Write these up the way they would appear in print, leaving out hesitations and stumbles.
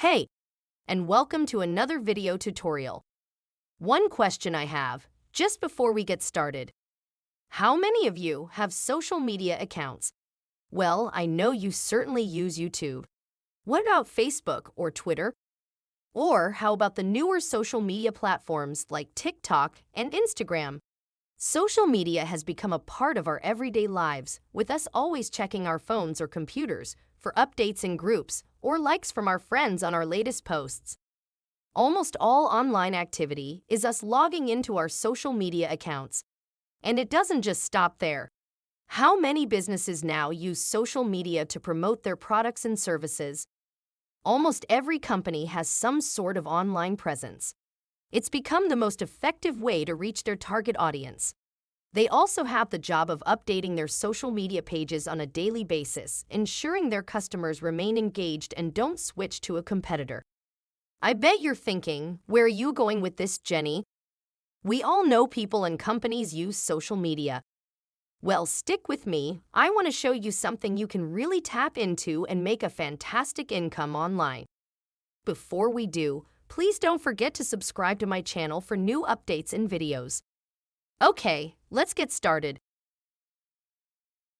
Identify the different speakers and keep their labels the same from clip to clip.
Speaker 1: Hey, and welcome to another video tutorial. One question I have, just before we get started. How many of you have social media accounts? Well, I know you certainly use YouTube. What about Facebook or Twitter? Or how about the newer social media platforms like TikTok and Instagram? Social media has become a part of our everyday lives, with us always checking our phones or computers for updates in groups or likes from our friends on our latest posts. Almost all online activity is us logging into our social media accounts. And it doesn't just stop there. How many businesses now use social media to promote their products and services? Almost every company has some sort of online presence. It's become the most effective way to reach their target audience. They also have the job of updating their social media pages on a daily basis, ensuring their customers remain engaged and don't switch to a competitor. I bet you're thinking, where are you going with this, Jenny? We all know people and companies use social media. Well, stick with me. I want to show you something you can really tap into and make a fantastic income online. Before we do, please don't forget to subscribe to my channel for new updates and videos. Okay, let's get started.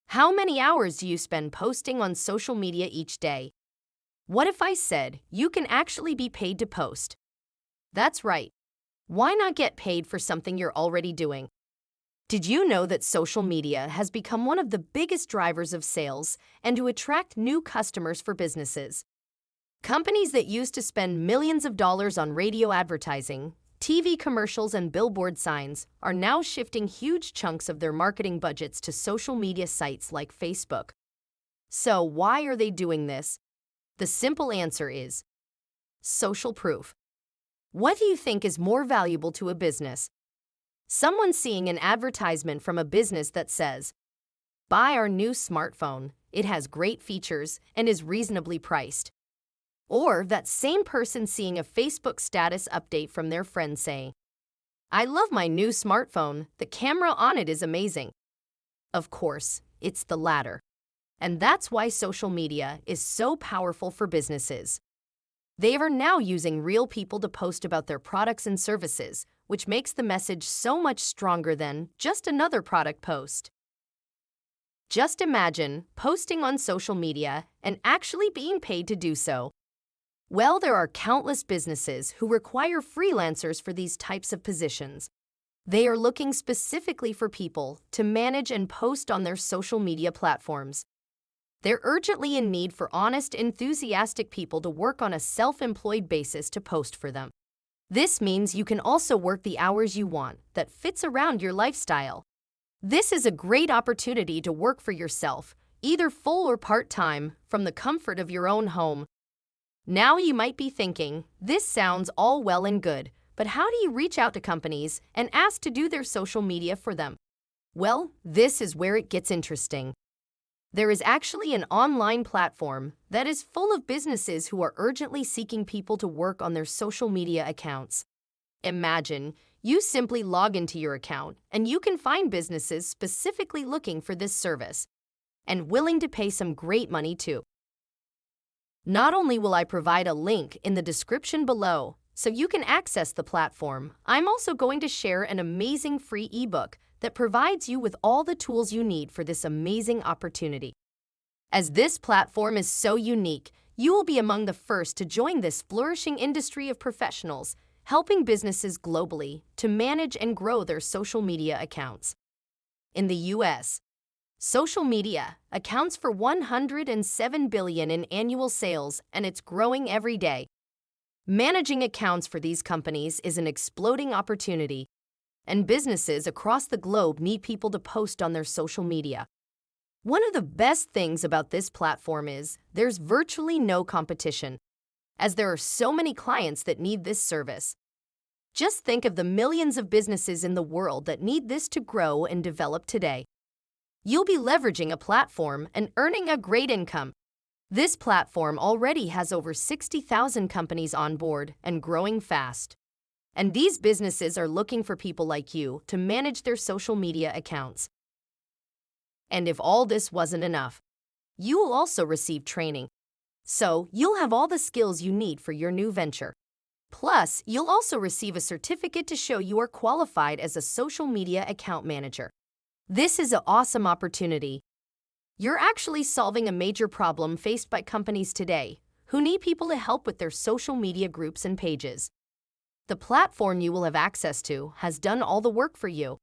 Speaker 1: How many hours do you spend posting on social media each day? What if I said you can actually be paid to post? That's right. Why not get paid for something you're already doing? Did you know that social media has become one of the biggest drivers of sales and to attract new customers for businesses? Companies that used to spend millions of dollars on radio advertising, TV commercials, and billboard signs are now shifting huge chunks of their marketing budgets to social media sites like Facebook. So why are they doing this? The simple answer is social proof. What do you think is more valuable to a business? Someone seeing an advertisement from a business that says, "Buy our new smartphone, it has great features and is reasonably priced." Or that same person seeing a Facebook status update from their friend saying, "I love my new smartphone, the camera on it is amazing." Of course, it's the latter. And that's why social media is so powerful for businesses. They are now using real people to post about their products and services, which makes the message so much stronger than just another product post. Just imagine posting on social media and actually being paid to do so. Well, there are countless businesses who require freelancers for these types of positions. They are looking specifically for people to manage and post on their social media platforms. They're urgently in need for honest, enthusiastic people to work on a self-employed basis to post for them. This means you can also work the hours you want that fits around your lifestyle. This is a great opportunity to work for yourself, either full or part-time, from the comfort of your own home. Now you might be thinking, this sounds all well and good, but how do you reach out to companies and ask to do their social media for them? Well, this is where it gets interesting. There is actually an online platform that is full of businesses who are urgently seeking people to work on their social media accounts. Imagine, you simply log into your account and you can find businesses specifically looking for this service and willing to pay some great money too. Not only will I provide a link in the description below so you can access the platform, I'm also going to share an amazing free ebook that provides you with all the tools you need for this amazing opportunity. As this platform is so unique, you will be among the first to join this flourishing industry of professionals, helping businesses globally to manage and grow their social media accounts. In the US, social media accounts for $107 billion in annual sales, and it's growing every day. Managing accounts for these companies is an exploding opportunity, and businesses across the globe need people to post on their social media. One of the best things about this platform is there's virtually no competition, as there are so many clients that need this service. Just think of the millions of businesses in the world that need this to grow and develop today. You'll be leveraging a platform and earning a great income. This platform already has over 60,000 companies on board and growing fast. And these businesses are looking for people like you to manage their social media accounts. And if all this wasn't enough, you will also receive training. So you'll have all the skills you need for your new venture. Plus, you'll also receive a certificate to show you are qualified as a social media account manager. This is an awesome opportunity. You're actually solving a major problem faced by companies today who need people to help with their social media groups and pages. The platform you will have access to has done all the work for you,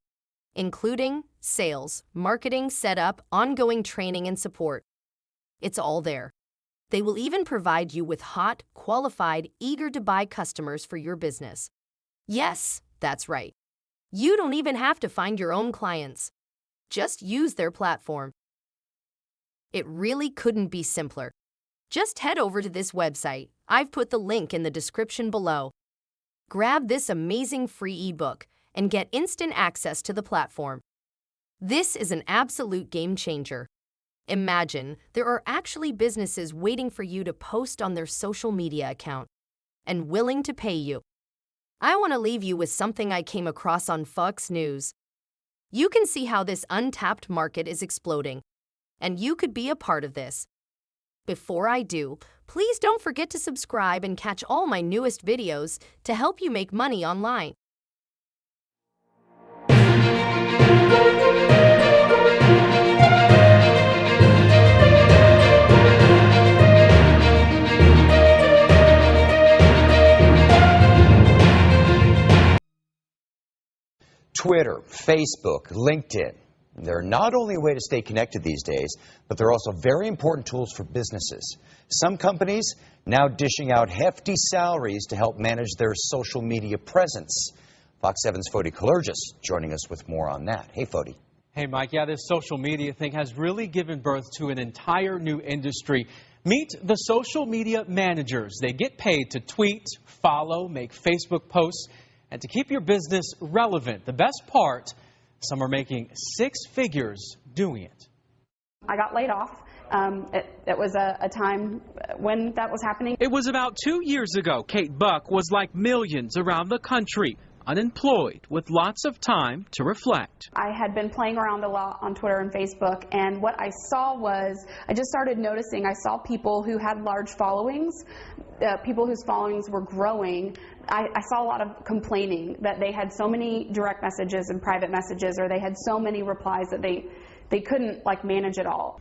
Speaker 1: including sales, marketing, setup, ongoing training, and support. It's all there. They will even provide you with hot, qualified, eager-to-buy customers for your business. Yes, that's right. You don't even have to find your own clients. Just use their platform. It really couldn't be simpler. Just head over to this website. I've put the link in the description below. Grab this amazing free ebook and get instant access to the platform. This is an absolute game changer. Imagine there are actually businesses waiting for you to post on their social media account and willing to pay you. I want to leave you with something I came across on Fox News. You can see how this untapped market is exploding, and you could be a part of this. Before I do, please don't forget to subscribe and catch all my newest videos to help you make money online.
Speaker 2: Twitter, Facebook, LinkedIn. They're not only a way to stay connected these days, but they're also very important tools for businesses. Some companies now dishing out hefty salaries to help manage their social media presence. Fox 7's Fody Kalergis joining us with more on that. Hey, Fody.
Speaker 3: Hey, Mike. Yeah, this social media thing has really given birth to an entire new industry. Meet the social media managers. They get paid to tweet, follow, make Facebook posts, and to keep your business relevant. The best part, some are making six figures doing it.
Speaker 4: I got laid off. It was a time when that was happening.
Speaker 3: It was about 2 years ago. Kate Buck was like millions around the country, unemployed with lots of time to reflect.
Speaker 4: I had been playing around a lot on Twitter and Facebook, and what I saw was, I just started noticing, I saw people who had large followings, people whose followings were growing. I saw a lot of complaining that they had so many direct messages and private messages, or they had so many replies that they couldn't manage it all.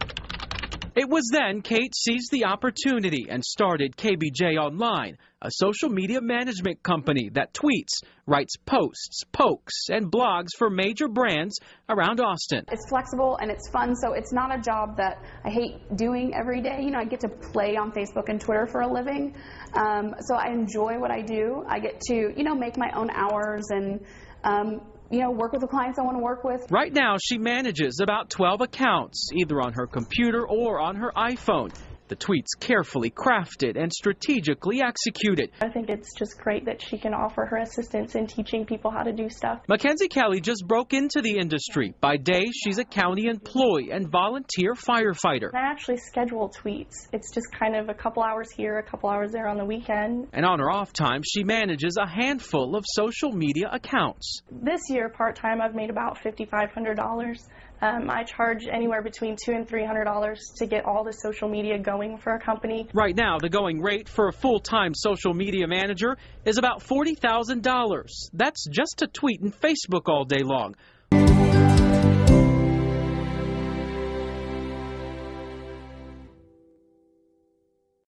Speaker 3: It was then Kate seized the opportunity and started KBJ Online, a social media management company that tweets, writes posts, pokes, and blogs for major brands around Austin.
Speaker 4: It's flexible and it's fun, so it's not a job that I hate doing every day. You know, I get to play on Facebook and Twitter for a living, so I enjoy what I do. I get to, make my own hours and work with the clients I want to work with.
Speaker 3: Right now, she manages about 12 accounts, either on her computer or on her iPhone. The tweets carefully crafted and strategically executed.
Speaker 5: I think it's just great that she can offer her assistance in teaching people how to do stuff.
Speaker 3: Mackenzie Kelly just broke into the industry. By day, she's a county employee and volunteer firefighter.
Speaker 5: I actually schedule tweets. It's just kind of a couple hours here, a couple hours there on the weekend.
Speaker 3: And on her off time, she manages a handful of social media accounts.
Speaker 5: This year, part-time, I've made about $5,500. I charge anywhere between $200 and $300 to get all the social media going for a company.
Speaker 3: Right now, the going rate for a full-time social media manager is about $40,000. That's just to tweet and Facebook all day long.